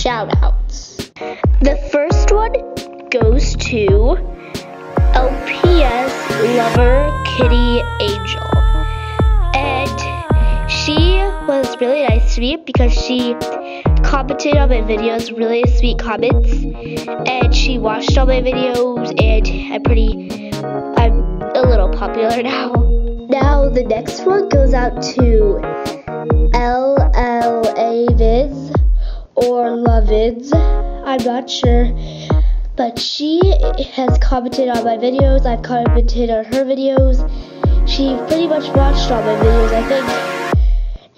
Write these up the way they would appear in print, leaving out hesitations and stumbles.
shout-outs. The first one goes to LPS lover Kitty Angel. And she was really nice to me because she commented on my videos, really sweet comments. And she watched all my videos, and I'm a little popular now. Now the next one goes out to LLA Viz or Lovids, I'm not sure, but she has commented on my videos. I've commented on her videos. She pretty much watched all my videos, I think,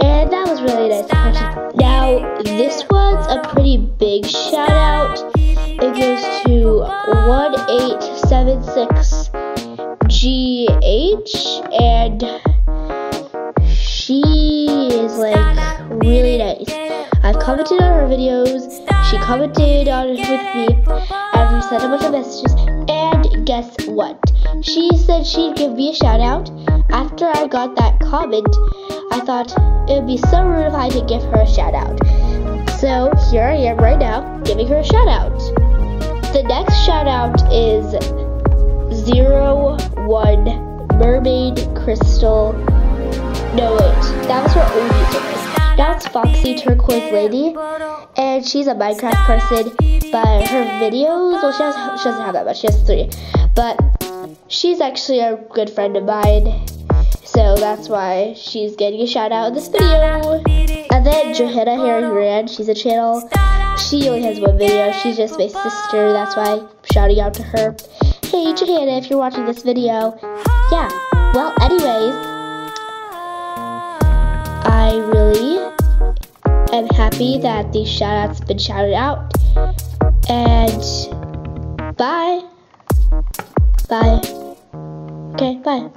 and that was really nice of her. Now this one's a pretty big shout out. It goes to 1876GH, and she is like really nice. I've commented on her videos, she commented on it with me, and we sent a bunch of messages, and guess what? She said she'd give me a shout out. After I got that comment, I thought it would be so rude if I didn't give her a shout out. So here I am right now, giving her a shout out. The next shout out is 01 Mermaid Crystal. No wait, that was her old username. Now it's Foxy Turquoise Lady, and she's a Minecraft person, but her videos, well, she doesn't have that much, she has 3, but she's actually a good friend of mine, so that's why she's getting a shout out in this video. And then Johanna Harry Rand, she's a channel, she only has 1 video, she's just my sister, that's why I'm shouting out to her. Hey Johanna, if you're watching this video, yeah, well anyways, I really am happy that these shout-outs have been shouted out. And bye. Bye. Okay, bye.